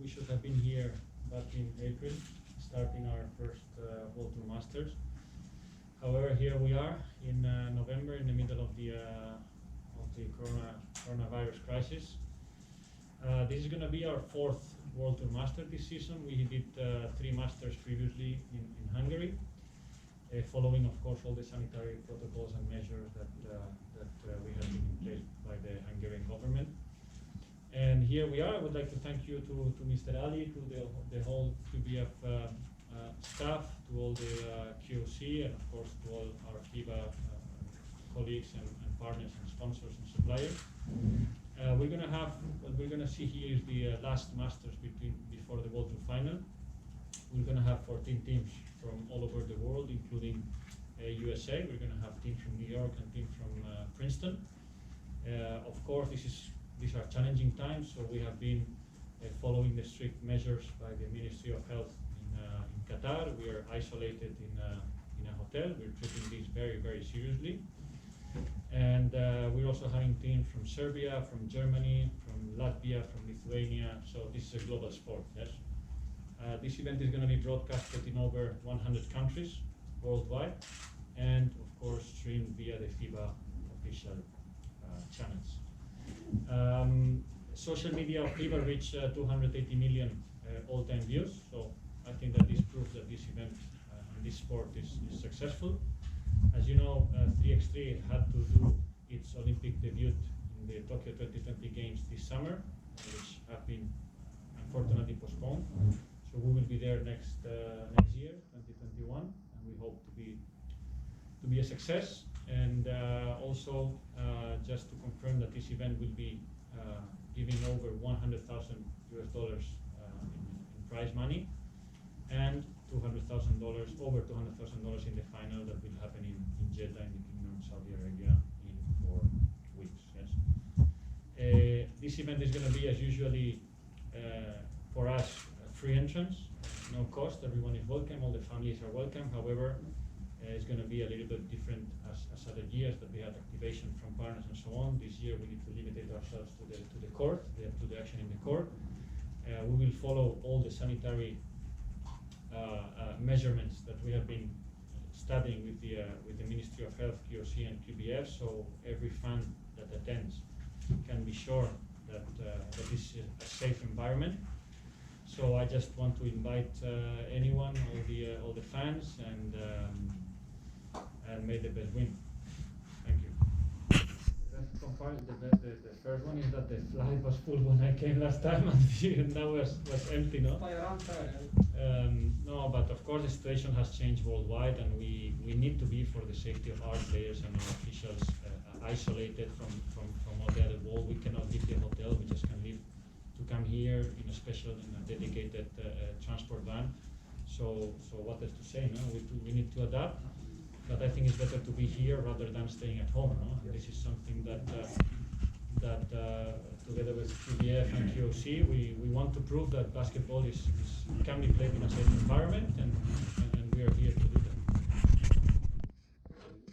we should have been here back in April, starting our first World Tour Masters. However, here we are in November, in the middle of the coronavirus crisis. This is going to be our fourth World Tour Master this season. We did 3 Masters previously in Hungary, following, of course, all the sanitary protocols and measures that we have been in place by the Hungarian government. And here we are. I would like to thank you to Mr. Ali, to the whole QBF staff, to all the QOC, and of course to all our FIBA colleagues and partners and sponsors and suppliers. We're going to have, what we're going to see here is the last Masters before the World Tour final. We're going to have 14 teams from all over the world, including USA. We're going to have teams from New York and teams from Princeton. Of course, these are challenging times, so we have been following the strict measures by the Ministry of Health in Qatar. We are isolated in a hotel. We're treating this very, very seriously. And we're also having teams from Serbia, from Germany, from Latvia, from Lithuania. So this is a global sport, yes. This event is going to be broadcasted in over 100 countries worldwide, and of course streamed via the FIBA official channels. Social media of FIBA reached 280 million all-time views, so I think that this proves that this event and this sport is successful. As you know, 3x3 had to do its Olympic debut in the Tokyo 2020 Games this summer, which have been unfortunately postponed. So we will be there next year, 2021, and we hope to be a success. And also, just to confirm that this event will be giving over $100,000 US in prize money, and over $200,000 in the final that will happen in Jeddah in the Kingdom of Saudi Arabia in 4 weeks. Yes. This event is going to be, as usually for us, a free entrance, no cost. Everyone is welcome. All the families are welcome. However, it's going to be a little bit different as other years that we had activation from partners and so on. This year we need to limit ourselves to the court, to the action in the court. We will follow all the sanitary measurements that we have been studying with the Ministry of Health, QOC, and QBF. So every fan that attends can be sure that this is a safe environment. So I just want to invite anyone, all the fans, and may the best win. Thank you. The first one is that the flight was full when I came last time, and now was empty, no? No, but of course the situation has changed worldwide, and we need to be, for the safety of our players and our officials, isolated from all the other world. We cannot leave the hotel. We just can leave to come here in a dedicated transport van. So what is to say, no? We need to adapt, but I think it's better to be here rather than staying at home, no? Yes. This is something that together with QBF and QOC, we want to prove that basketball can be played in a safe environment, and we are here to do that.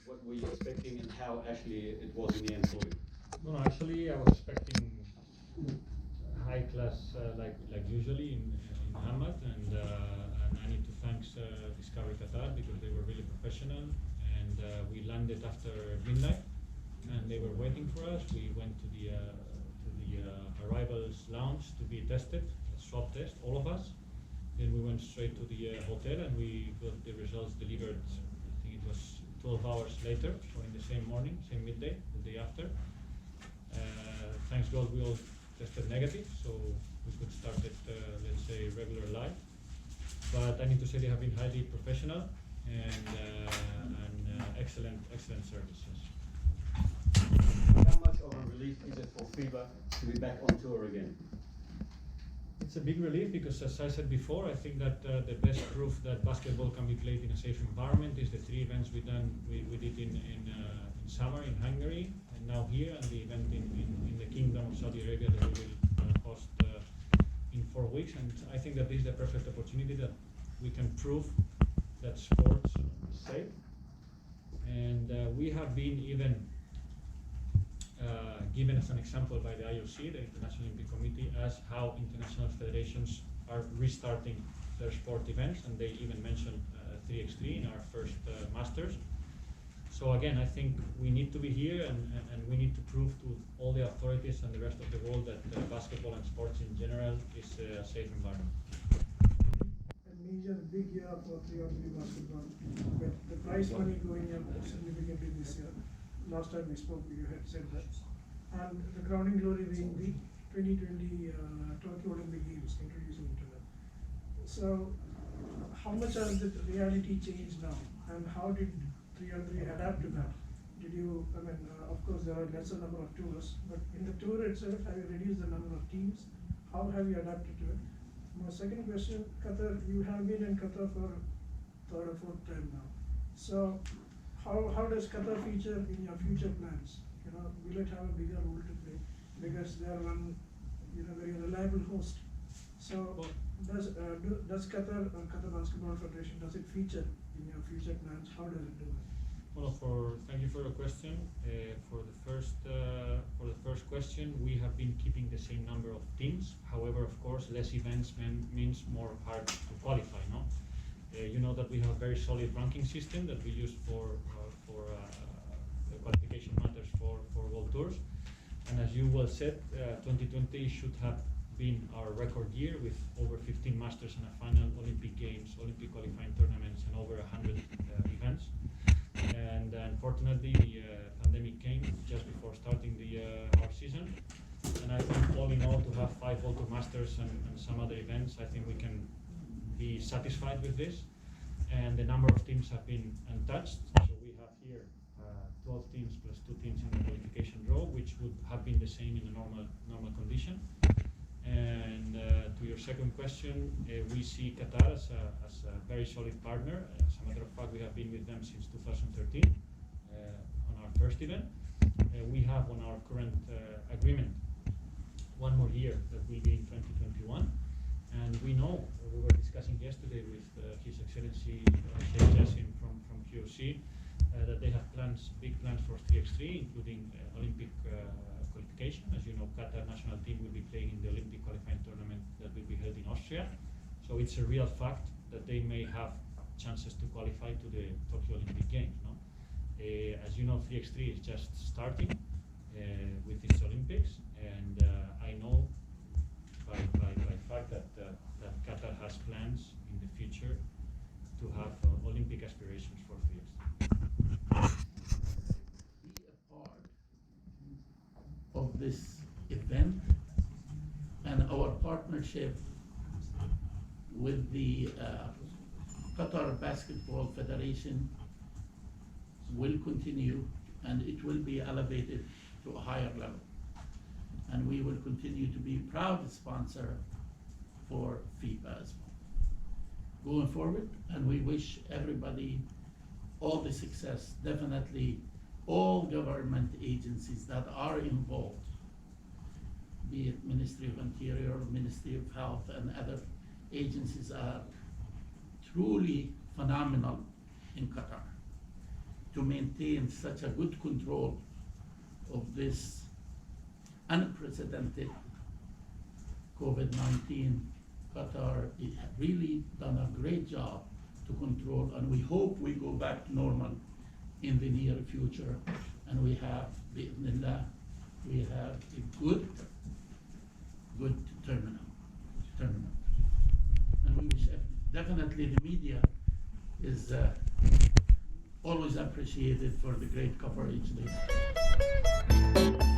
What were you expecting, and how actually it was in the end for you? No, actually I was expecting high class like usually in Hamad, and I need to thank Discovery Qatar because they were really professional, and we landed after midnight, and they were waiting for us. We went to the arrivals lounge to be tested, a swab test, all of us. Then we went straight to the hotel, and we got the results delivered. I think it was 12 hours later, or in the same morning, same midday, the day after. Thanks God, we all tested negative, so we could start it, let's say, regular life. But I need to say they have been highly professional and excellent services. How much of a relief is it for FIBA to be back on tour again? It's a big relief because, as I said before, I think that the best proof that basketball can be played in a safe environment is the 3 events we did in summer in Hungary, and now here, and the event in the Kingdom of Saudi Arabia that we will host in 4 weeks. And I think that this is the perfect opportunity that we can prove that sports is safe. And we have been even given as an example by the IOC, the International Olympic Committee, as how international federations are restarting their sport events, and they even mentioned 3x3 in our first Masters. So again, I think we need to be here, and we need to prove to all the authorities and the rest of the world that basketball and sports in general is a safe environment. A major big year for 3x3 basketball, but the prize money going up significantly this year. Last time we spoke, you had said that. And the crowning glory being the 2020 Tokyo Olympic Games, introducing into that. So, how much has the reality changed now, and how did 3x3 adapt to that? Did you, of course there are lesser number of tours, but in the tour itself, have you reduced the number of teams? How have you adapted to it? My second question, Qatar, you have been in Qatar for third or fourth time now. So, how does Qatar feature in your future plans? Will it have a bigger role to play? Because they are one, very reliable host. So, does Qatar or Qatar Basketball Federation, does it feature in your future plans? How does it do it? Well, thank you for your question. For the first question, we have been keeping the same number of teams. However, of course, less events means more hard to qualify. No, you know that we have a very solid ranking system that we use for the qualification matters for World Tours. And as you well said, 2020 should have been our record year with over 15 Masters and a final, Olympic Games, Olympic qualifying tournaments, and over 100 events. And unfortunately, the pandemic came just before starting our season. And I think all in all, to have 5 World Tour Masters and some other events, I think we can be satisfied with this. And the number of teams have been untouched. So we have here 12 teams plus 2 teams in the qualification draw, which would have been the same in a normal condition. And to your second question, we see Qatar as a very solid partner. As a matter of fact, we have been with them since 2013 on our first event. We have on our current agreement one more year that will be in 2021. And we know, we were discussing yesterday with His Excellency Sheikh Jassim from QOC, that they have big plans for 3x3, including Olympic qualification. As you know, Qatar national team will be playing in the Olympic qualifying tournament that will be held in Austria. So it's a real fact that they may have chances to qualify to the Tokyo Olympic Games. No? As you know, 3x3 is just starting with its Olympics, and I know by fact that Qatar has plans in the future to have Olympic aspirations for 3x3. Be a part of this event, and our partnership with the Qatar Basketball Federation will continue, and it will be elevated to a higher level. And we will continue to be a proud sponsor for FIBA as well going forward, and we wish everybody all the success. Definitely all government agencies that are involved, be it Ministry of Interior, Ministry of Health, and other agencies, are truly phenomenal in Qatar to maintain such a good control of this unprecedented COVID-19. Qatar has really done a great job to control, and we hope we go back to normal in the near future, and we have, bi'idhnillah, we have a good tournament. And we wish, definitely the media is always appreciated for the great coverage they have.